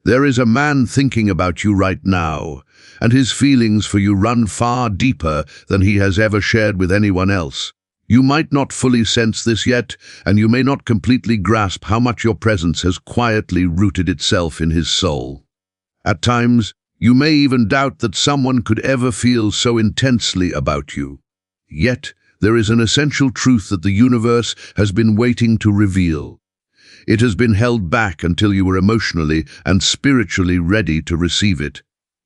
There is a man thinking about you right now, and his feelings for you run far deeper than he has ever shared with anyone else. You might not fully sense this yet, and you may not completely grasp how much your presence has quietly rooted itself in his soul. At times, you may even doubt that someone could ever feel so intensely about you. Yet, there is an essential truth that the universe has been waiting to reveal. It has been held back until you were emotionally and spiritually ready to receive it.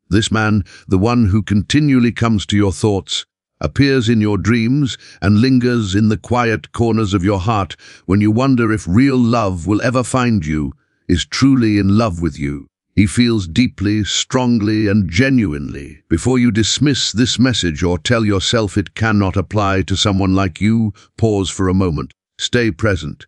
This man, the one who continually comes to your thoughts, appears in your dreams and lingers in the quiet corners of your heart when you wonder if real love will ever find you, is truly in love with you. He feels deeply, strongly, and genuinely. Before you dismiss this message or tell yourself it cannot apply to someone like you, pause for a moment. Stay present.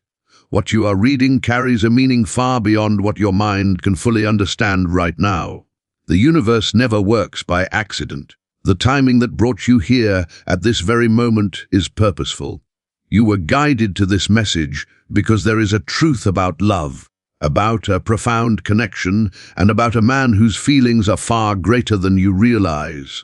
What you are reading carries a meaning far beyond what your mind can fully understand right now. The universe never works by accident. The timing that brought you here at this very moment is purposeful. You were guided to this message because there is a truth about love, about a profound connection, and about a man whose feelings are far greater than you realize.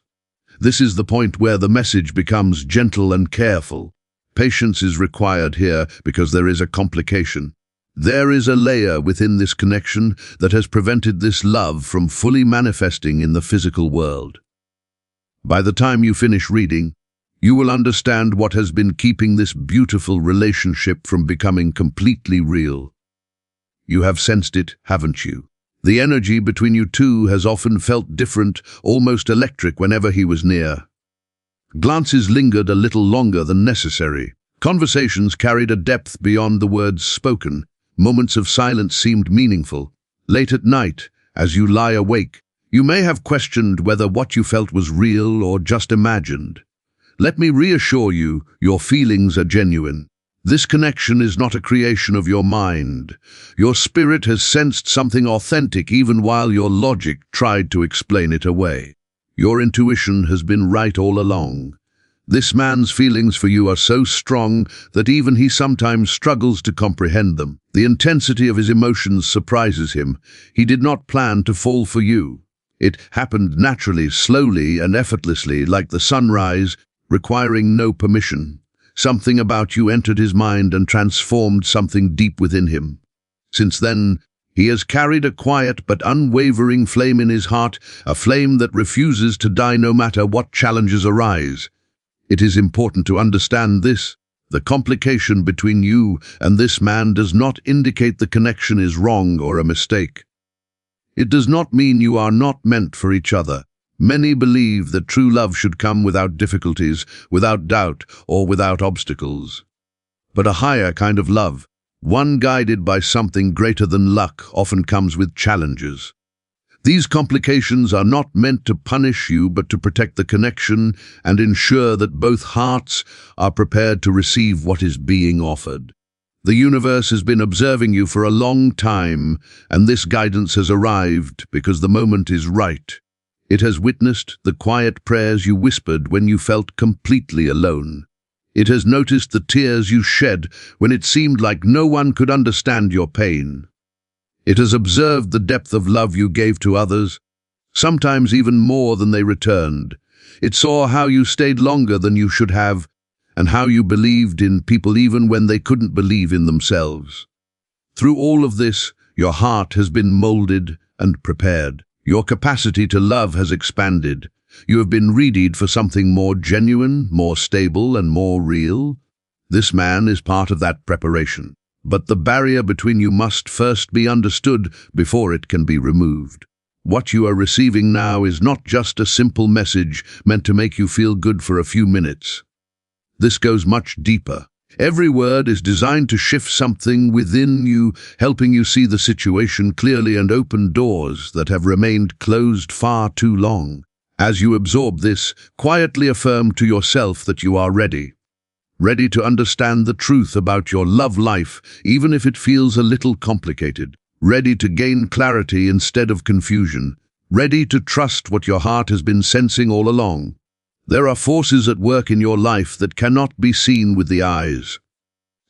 This is the point where the message becomes gentle and careful. Patience is required here because there is a complication. There is a layer within this connection that has prevented this love from fully manifesting in the physical world. By the time you finish reading, you will understand what has been keeping this beautiful relationship from becoming completely real. You have sensed it, haven't you? The energy between you two has often felt different, almost electric whenever he was near. Glances lingered a little longer than necessary. Conversations carried a depth beyond the words spoken. Moments of silence seemed meaningful. Late at night, as you lie awake, you may have questioned whether what you felt was real or just imagined. Let me reassure you, your feelings are genuine. This connection is not a creation of your mind. Your spirit has sensed something authentic even while your logic tried to explain it away. Your intuition has been right all along. This man's feelings for you are so strong that even he sometimes struggles to comprehend them. The intensity of his emotions surprises him. He did not plan to fall for you. It happened naturally, slowly and effortlessly, like the sunrise, requiring no permission. Something about you entered his mind and transformed something deep within him. Since then, he has carried a quiet but unwavering flame in his heart, a flame that refuses to die no matter what challenges arise. It is important to understand this. The complication between you and this man does not indicate the connection is wrong or a mistake. It does not mean you are not meant for each other. Many believe that true love should come without difficulties, without doubt, or without obstacles. But a higher kind of love, one guided by something greater than luck, often comes with challenges. These complications are not meant to punish you but to protect the connection and ensure that both hearts are prepared to receive what is being offered. The universe has been observing you for a long time, and this guidance has arrived because the moment is right. It has witnessed the quiet prayers you whispered when you felt completely alone. It has noticed the tears you shed when it seemed like no one could understand your pain. It has observed the depth of love you gave to others, sometimes even more than they returned. It saw how you stayed longer than you should have, and how you believed in people even when they couldn't believe in themselves. Through all of this, your heart has been molded and prepared. Your capacity to love has expanded. You have been readied for something more genuine, more stable, and more real. This man is part of that preparation. But the barrier between you must first be understood before it can be removed. What you are receiving now is not just a simple message meant to make you feel good for a few minutes. This goes much deeper. Every word is designed to shift something within you, helping you see the situation clearly and open doors that have remained closed far too long. As you absorb this, quietly affirm to yourself that you are ready. Ready to understand the truth about your love life, even if it feels a little complicated. Ready to gain clarity instead of confusion. Ready to trust what your heart has been sensing all along. There are forces at work in your life that cannot be seen with the eyes.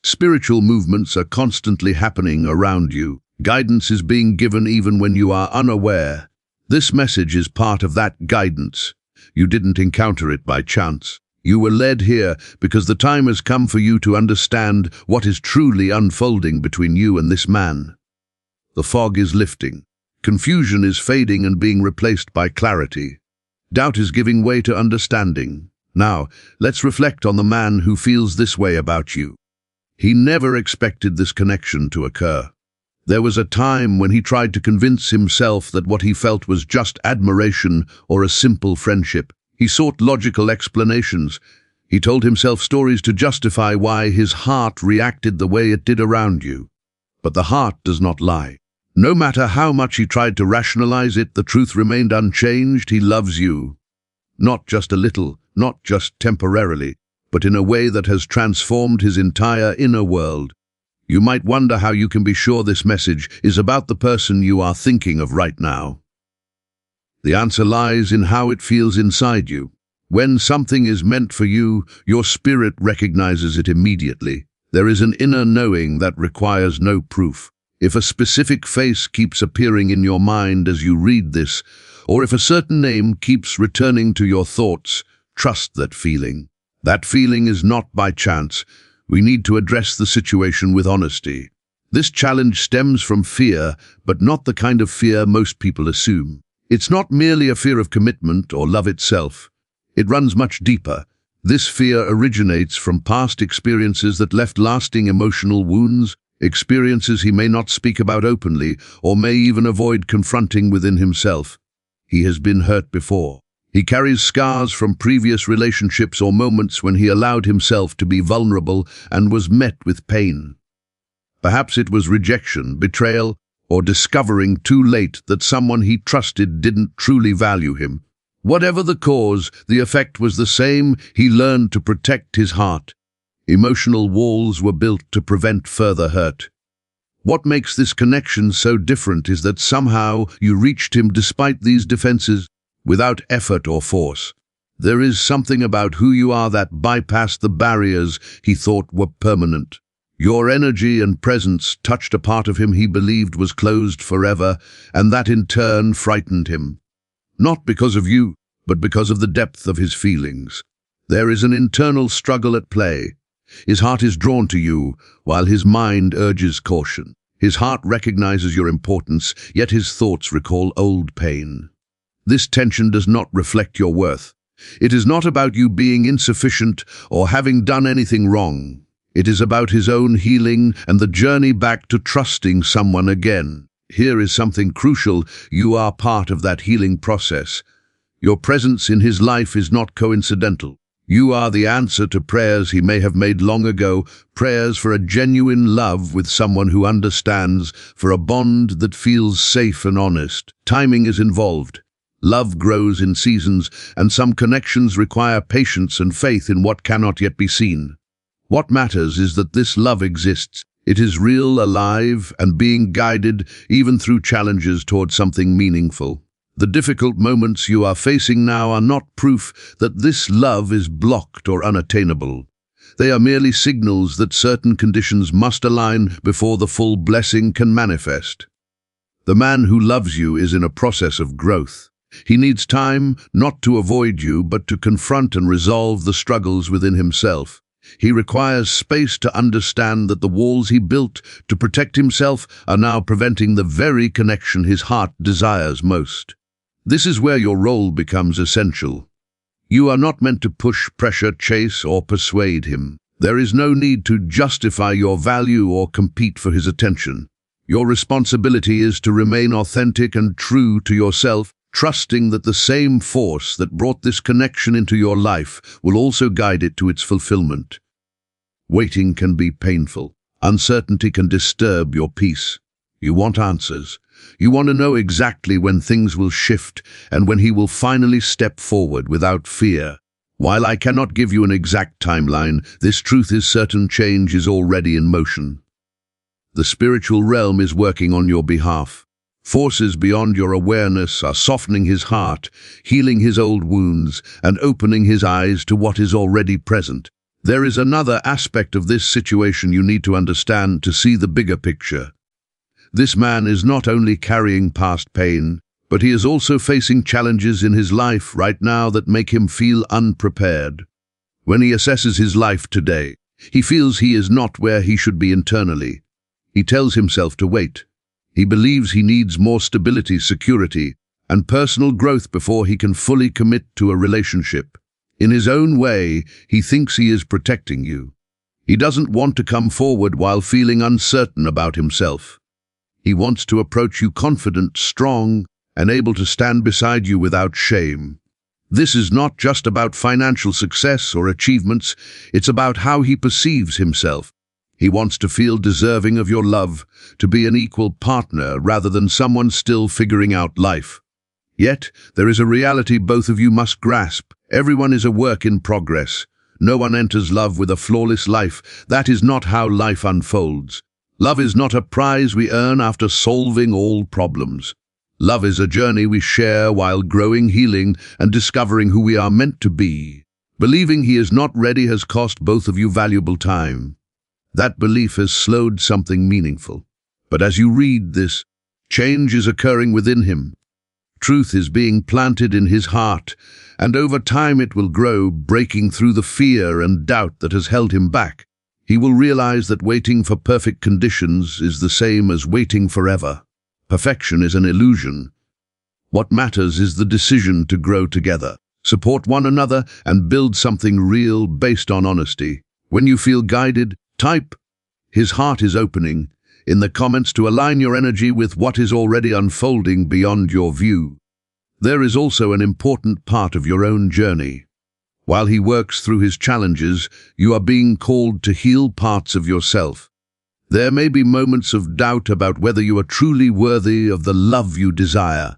Spiritual movements are constantly happening around you. Guidance is being given even when you are unaware. This message is part of that guidance. You didn't encounter it by chance. You were led here because the time has come for you to understand what is truly unfolding between you and this man. The fog is lifting. Confusion is fading and being replaced by clarity. Doubt is giving way to understanding. Now, let's reflect on the man who feels this way about you. He never expected this connection to occur. There was a time when he tried to convince himself that what he felt was just admiration or a simple friendship. He sought logical explanations. He told himself stories to justify why his heart reacted the way it did around you. But the heart does not lie. No matter how much he tried to rationalize it, the truth remained unchanged. He loves you. Not just a little, not just temporarily, but in a way that has transformed his entire inner world. You might wonder how you can be sure this message is about the person you are thinking of right now. The answer lies in how it feels inside you. When something is meant for you, your spirit recognizes it immediately. There is an inner knowing that requires no proof. If a specific face keeps appearing in your mind as you read this, or if a certain name keeps returning to your thoughts, trust that feeling. That feeling is not by chance. We need to address the situation with honesty. This challenge stems from fear, but not the kind of fear most people assume. It's not merely a fear of commitment or love itself. It runs much deeper. This fear originates from past experiences that left lasting emotional wounds, experiences he may not speak about openly or may even avoid confronting within himself. He has been hurt before. He carries scars from previous relationships or moments when he allowed himself to be vulnerable and was met with pain. Perhaps it was rejection, betrayal, or discovering too late that someone he trusted didn't truly value him. Whatever the cause, the effect was the same. He learned to protect his heart. Emotional walls were built to prevent further hurt. What makes this connection so different is that somehow you reached him despite these defenses, without effort or force. There is something about who you are that bypassed the barriers he thought were permanent. Your energy and presence touched a part of him he believed was closed forever, and that in turn frightened him. Not because of you, but because of the depth of his feelings. There is an internal struggle at play. His heart is drawn to you, while his mind urges caution. His heart recognizes your importance, yet his thoughts recall old pain. This tension does not reflect your worth. It is not about you being insufficient or having done anything wrong. It is about his own healing and the journey back to trusting someone again. Here is something crucial. You are part of that healing process. Your presence in his life is not coincidental. You are the answer to prayers he may have made long ago, prayers for a genuine love with someone who understands, for a bond that feels safe and honest. Timing is involved. Love grows in seasons, and some connections require patience and faith in what cannot yet be seen. What matters is that this love exists. It is real, alive, and being guided, even through challenges, toward something meaningful. The difficult moments you are facing now are not proof that this love is blocked or unattainable. They are merely signals that certain conditions must align before the full blessing can manifest. The man who loves you is in a process of growth. He needs time, not to avoid you, but to confront and resolve the struggles within himself. He requires space to understand that the walls he built to protect himself are now preventing the very connection his heart desires most. This is where your role becomes essential. You are not meant to push, pressure, chase, or persuade him. There is no need to justify your value or compete for his attention. Your responsibility is to remain authentic and true to yourself, trusting that the same force that brought this connection into your life will also guide it to its fulfillment. Waiting can be painful. Uncertainty can disturb your peace. You want answers. You want to know exactly when things will shift and when he will finally step forward without fear. While I cannot give you an exact timeline, this truth is certain: change is already in motion. The spiritual realm is working on your behalf. Forces beyond your awareness are softening his heart, healing his old wounds, and opening his eyes to what is already present. There is another aspect of this situation you need to understand to see the bigger picture. This man is not only carrying past pain, but he is also facing challenges in his life right now that make him feel unprepared. When he assesses his life today, he feels he is not where he should be internally. He tells himself to wait. He believes he needs more stability, security, and personal growth before he can fully commit to a relationship. In his own way, he thinks he is protecting you. He doesn't want to come forward while feeling uncertain about himself. He wants to approach you confident, strong, and able to stand beside you without shame. This is not just about financial success or achievements, it's about how he perceives himself. He wants to feel deserving of your love, to be an equal partner rather than someone still figuring out life. Yet, there is a reality both of you must grasp. Everyone is a work in progress. No one enters love with a flawless life. That is not how life unfolds. Love is not a prize we earn after solving all problems. Love is a journey we share while growing, healing, and discovering who we are meant to be. Believing he is not ready has cost both of you valuable time. That belief has slowed something meaningful. But as you read this, change is occurring within him. Truth is being planted in his heart, and over time it will grow, breaking through the fear and doubt that has held him back. He will realize that waiting for perfect conditions is the same as waiting forever. Perfection is an illusion. What matters is the decision to grow together, support one another, and build something real based on honesty. When you feel guided, type, "His heart is opening," in the comments to align your energy with what is already unfolding beyond your view. There is also an important part of your own journey. While he works through his challenges, you are being called to heal parts of yourself. There may be moments of doubt about whether you are truly worthy of the love you desire.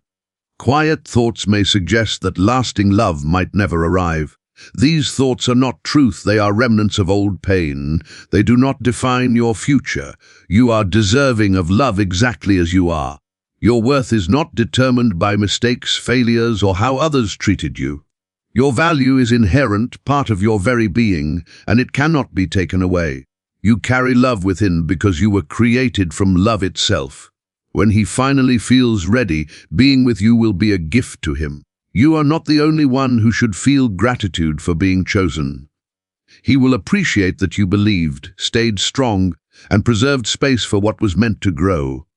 Quiet thoughts may suggest that lasting love might never arrive. These thoughts are not truth, they are remnants of old pain. They do not define your future. You are deserving of love exactly as you are. Your worth is not determined by mistakes, failures, or how others treated you. Your value is inherent, part of your very being, and it cannot be taken away. You carry love within because you were created from love itself. When he finally feels ready, being with you will be a gift to him. You are not the only one who should feel gratitude for being chosen. He will appreciate that you believed, stayed strong, and preserved space for what was meant to grow.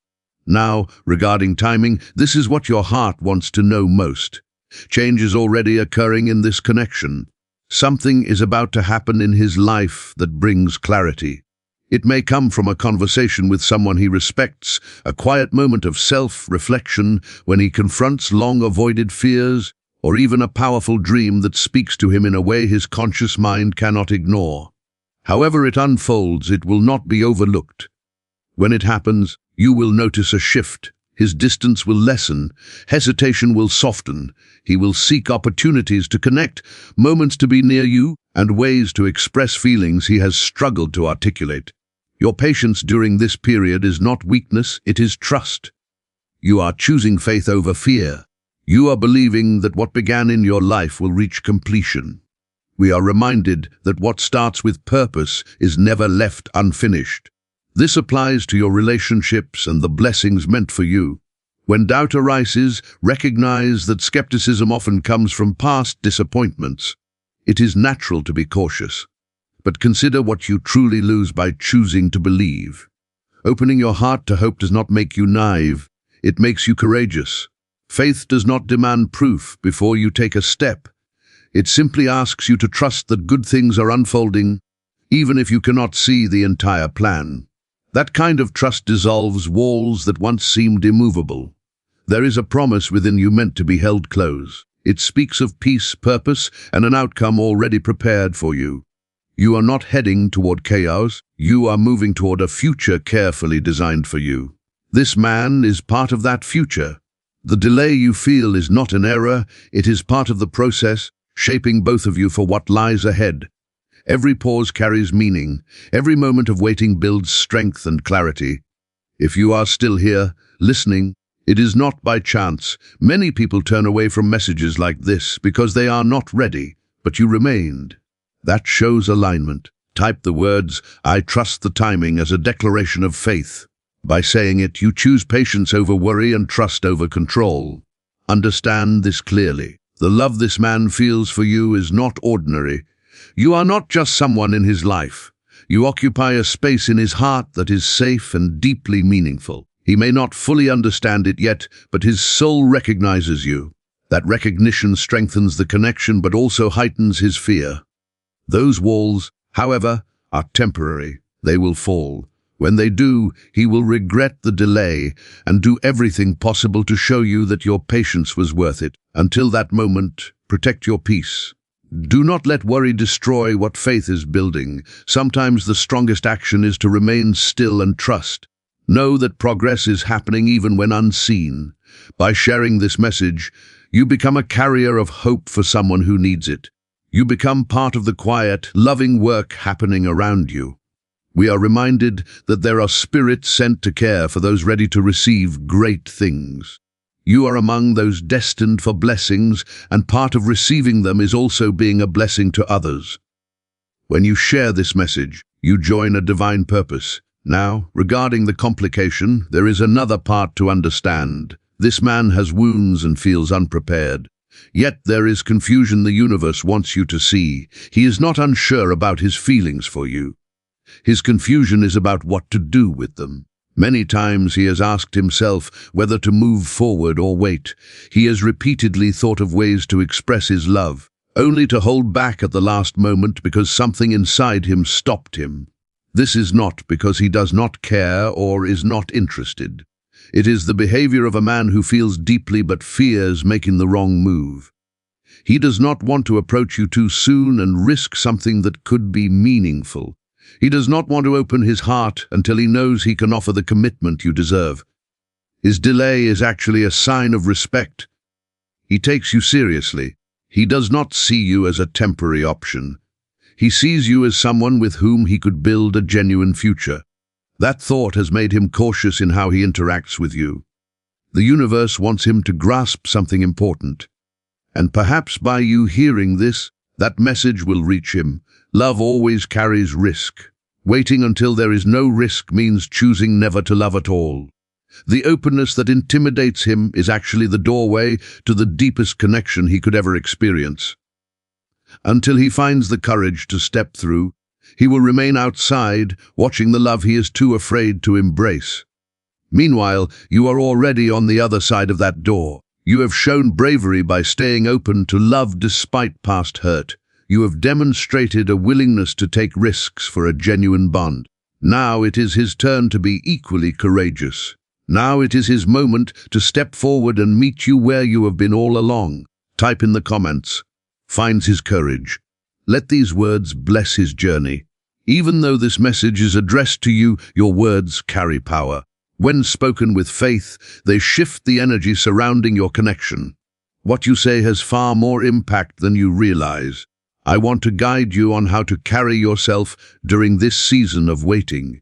Now, regarding timing, this is what your heart wants to know most. Change is already occurring in this connection. Something is about to happen in his life that brings clarity. It may come from a conversation with someone he respects, a quiet moment of self-reflection when he confronts long-avoided fears, or even a powerful dream that speaks to him in a way his conscious mind cannot ignore. However it unfolds, it will not be overlooked. When it happens, you will notice a shift. His distance will lessen, hesitation will soften, he will seek opportunities to connect, moments to be near you, and ways to express feelings he has struggled to articulate. Your patience during this period is not weakness, it is trust. You are choosing faith over fear. You are believing that what began in your life will reach completion. We are reminded that what starts with purpose is never left unfinished. This applies to your relationships and the blessings meant for you. When doubt arises, recognize that skepticism often comes from past disappointments. It is natural to be cautious, but consider what you truly lose by choosing to believe. Opening your heart to hope does not make you naive, it makes you courageous. Faith does not demand proof before you take a step. It simply asks you to trust that good things are unfolding, even if you cannot see the entire plan. That kind of trust dissolves walls that once seemed immovable. There is a promise within you meant to be held close. It speaks of peace, purpose, and an outcome already prepared for you. You are not heading toward chaos, you are moving toward a future carefully designed for you. This man is part of that future. The delay you feel is not an error, it is part of the process, shaping both of you for what lies ahead. Every pause carries meaning. Every moment of waiting builds strength and clarity. If you are still here, listening, it is not by chance. Many people turn away from messages like this because they are not ready, but you remained. That shows alignment. Type the words, "I trust the timing," as a declaration of faith. By saying it, you choose patience over worry and trust over control. Understand this clearly. The love this man feels for you is not ordinary. You are not just someone in his life. You occupy a space in his heart that is safe and deeply meaningful. He may not fully understand it yet, but his soul recognizes you. That recognition strengthens the connection but also heightens his fear. Those walls, however, are temporary. They will fall. When they do, he will regret the delay and do everything possible to show you that your patience was worth it. Until that moment, protect your peace. Do not let worry destroy what faith is building. Sometimes the strongest action is to remain still and trust. Know that progress is happening even when unseen. By sharing this message, you become a carrier of hope for someone who needs it. You become part of the quiet, loving work happening around you. We are reminded that there are spirits sent to care for those ready to receive great things. You are among those destined for blessings, and part of receiving them is also being a blessing to others. When you share this message, you join a divine purpose. Now, regarding the complication, there is another part to understand. This man has wounds and feels unprepared. Yet there is confusion the universe wants you to see. He is not unsure about his feelings for you. His confusion is about what to do with them. Many times he has asked himself whether to move forward or wait. He has repeatedly thought of ways to express his love, only to hold back at the last moment because something inside him stopped him. This is not because he does not care or is not interested. It is the behavior of a man who feels deeply but fears making the wrong move. He does not want to approach you too soon and risk something that could be meaningful. He does not want to open his heart until he knows he can offer the commitment you deserve. His delay is actually a sign of respect. He takes you seriously. He does not see you as a temporary option. He sees you as someone with whom he could build a genuine future. That thought has made him cautious in how he interacts with you. The universe wants him to grasp something important. And perhaps by you hearing this, that message will reach him. Love always carries risk. Waiting until there is no risk means choosing never to love at all. The openness that intimidates him is actually the doorway to the deepest connection he could ever experience. Until he finds the courage to step through, he will remain outside, watching the love he is too afraid to embrace. Meanwhile, you are already on the other side of that door. You have shown bravery by staying open to love despite past hurt. You have demonstrated a willingness to take risks for a genuine bond. Now it is his turn to be equally courageous. Now it is his moment to step forward and meet you where you have been all along. Type in the comments. Finds his courage. Let these words bless his journey. Even though this message is addressed to you, your words carry power. When spoken with faith, they shift the energy surrounding your connection. What you say has far more impact than you realize. I want to guide you on how to carry yourself during this season of waiting.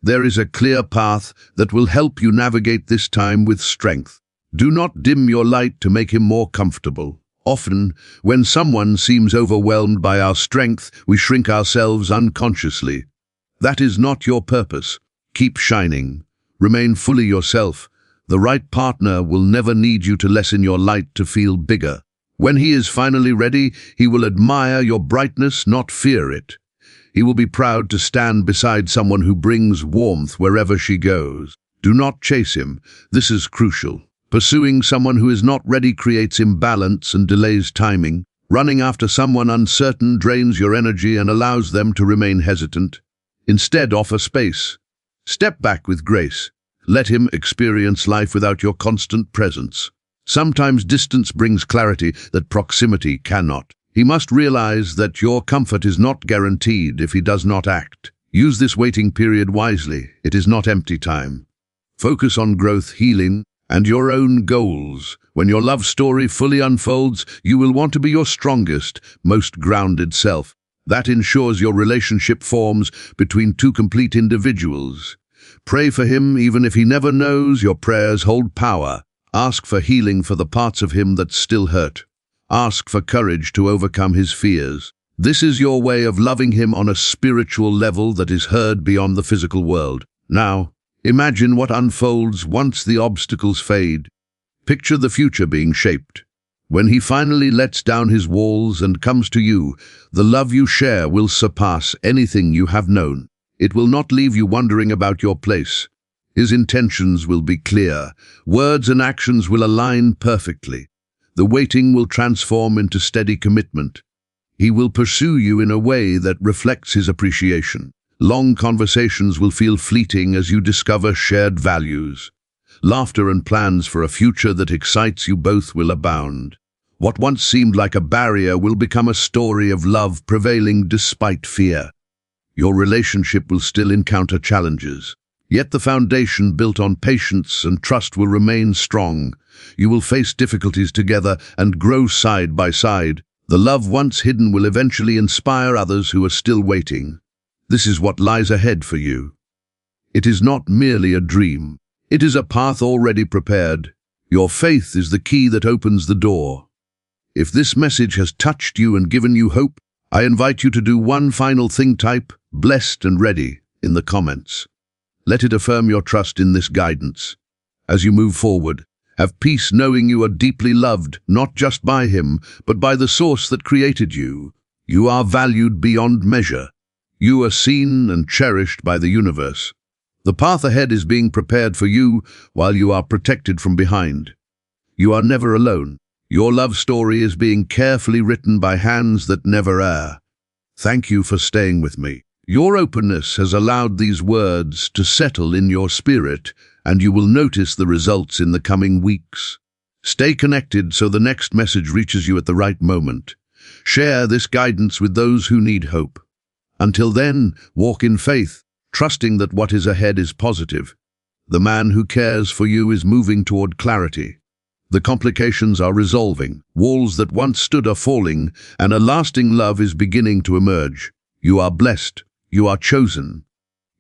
There is a clear path that will help you navigate this time with strength. Do not dim your light to make him more comfortable. Often, when someone seems overwhelmed by our strength, we shrink ourselves unconsciously. That is not your purpose. Keep shining. Remain fully yourself. The right partner will never need you to lessen your light to feel bigger. When he is finally ready, he will admire your brightness, not fear it. He will be proud to stand beside someone who brings warmth wherever she goes. Do not chase him. This is crucial. Pursuing someone who is not ready creates imbalance and delays timing. Running after someone uncertain drains your energy and allows them to remain hesitant. Instead, offer space. Step back with grace. Let him experience life without your constant presence. Sometimes distance brings clarity that proximity cannot. He must realize that your comfort is not guaranteed if he does not act. Use this waiting period wisely. It is not empty time. Focus on growth, healing, and your own goals. When your love story fully unfolds, you will want to be your strongest, most grounded self. That ensures your relationship forms between two complete individuals. Pray for him even if he never knows. Your prayers hold power. Ask for healing for the parts of him that still hurt. Ask for courage to overcome his fears. This is your way of loving him on a spiritual level that is heard beyond the physical world. Now, Imagine what unfolds once the obstacles fade. Picture the future being shaped. When he finally lets down his walls and comes to you, the love you share will surpass anything you have known. It will not leave you wondering about your place. His intentions will be clear. Words and actions will align perfectly. The waiting will transform into steady commitment. He will pursue you in a way that reflects his appreciation. Long conversations will feel fleeting as you discover shared values. Laughter and plans for a future that excites you both will abound. What once seemed like a barrier will become a story of love prevailing despite fear. Your relationship will still encounter challenges, yet the foundation built on patience and trust will remain strong. You will face difficulties together and grow side by side. The love once hidden will eventually inspire others who are still waiting. This is what lies ahead for you. It is not merely a dream. It is a path already prepared. Your faith is the key that opens the door. If this message has touched you and given you hope, I invite you to do one final thing. Type "blessed and ready" in the comments. Let it affirm your trust in this guidance. As you move forward, have peace knowing you are deeply loved, not just by him, but by the source that created you. You are valued beyond measure. You are seen and cherished by the universe. The path ahead is being prepared for you while you are protected from behind. You are never alone. Your love story is being carefully written by hands that never err. Thank you for staying with me. Your openness has allowed these words to settle in your spirit, and you will notice the results in the coming weeks. Stay connected so the next message reaches you at the right moment. Share this guidance with those who need hope. Until then, walk in faith, trusting that what is ahead is positive. The man who cares for you is moving toward clarity. The complications are resolving, walls that once stood are falling, and a lasting love is beginning to emerge. You are blessed, you are chosen,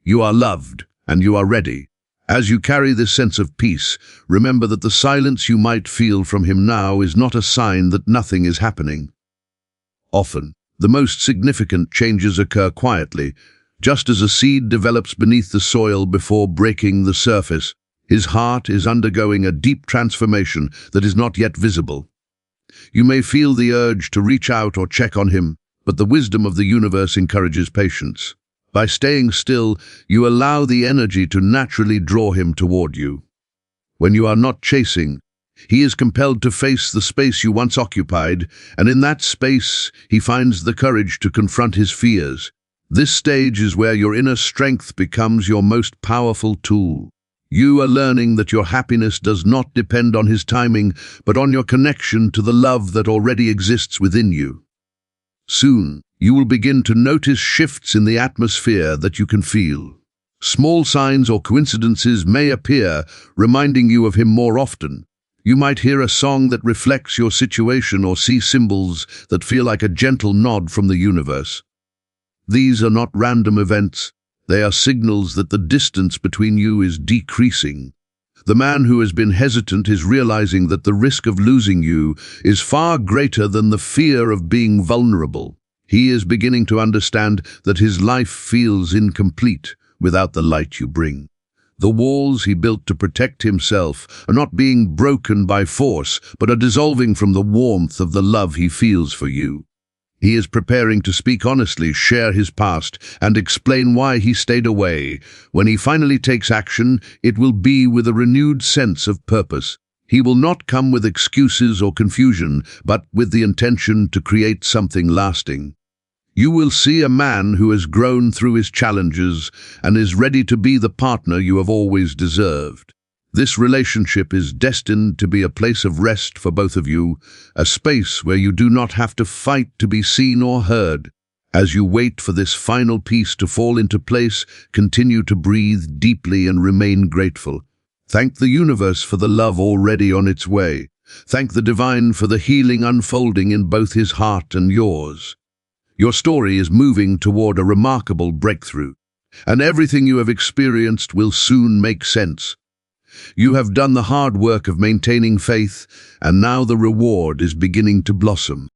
you are loved, and you are ready. As you carry this sense of peace, remember that the silence you might feel from him now is not a sign that nothing is happening. Often, the most significant changes occur quietly, just as a seed develops beneath the soil before breaking the surface. His heart is undergoing a deep transformation that is not yet visible. You may feel the urge to reach out or check on him, but the wisdom of the universe encourages patience. By staying still, you allow the energy to naturally draw him toward you. When you are not chasing, he is compelled to face the space you once occupied, and in that space, he finds the courage to confront his fears. This stage is where your inner strength becomes your most powerful tool. You are learning that your happiness does not depend on his timing, but on your connection to the love that already exists within you. Soon, you will begin to notice shifts in the atmosphere that you can feel. Small signs or coincidences may appear, reminding you of him more often. You might hear a song that reflects your situation or see symbols that feel like a gentle nod from the universe. These are not random events. They are signals that the distance between you is decreasing. The man who has been hesitant is realizing that the risk of losing you is far greater than the fear of being vulnerable. He is beginning to understand that his life feels incomplete without the light you bring. The walls he built to protect himself are not being broken by force, but are dissolving from the warmth of the love he feels for you. He is preparing to speak honestly, share his past, and explain why he stayed away. When he finally takes action, it will be with a renewed sense of purpose. He will not come with excuses or confusion, but with the intention to create something lasting. You will see a man who has grown through his challenges and is ready to be the partner you have always deserved. This relationship is destined to be a place of rest for both of you, a space where you do not have to fight to be seen or heard. As you wait for this final piece to fall into place, continue to breathe deeply and remain grateful. Thank the universe for the love already on its way. Thank the divine for the healing unfolding in both his heart and yours. Your story is moving toward a remarkable breakthrough, and everything you have experienced will soon make sense. You have done the hard work of maintaining faith, and now the reward is beginning to blossom.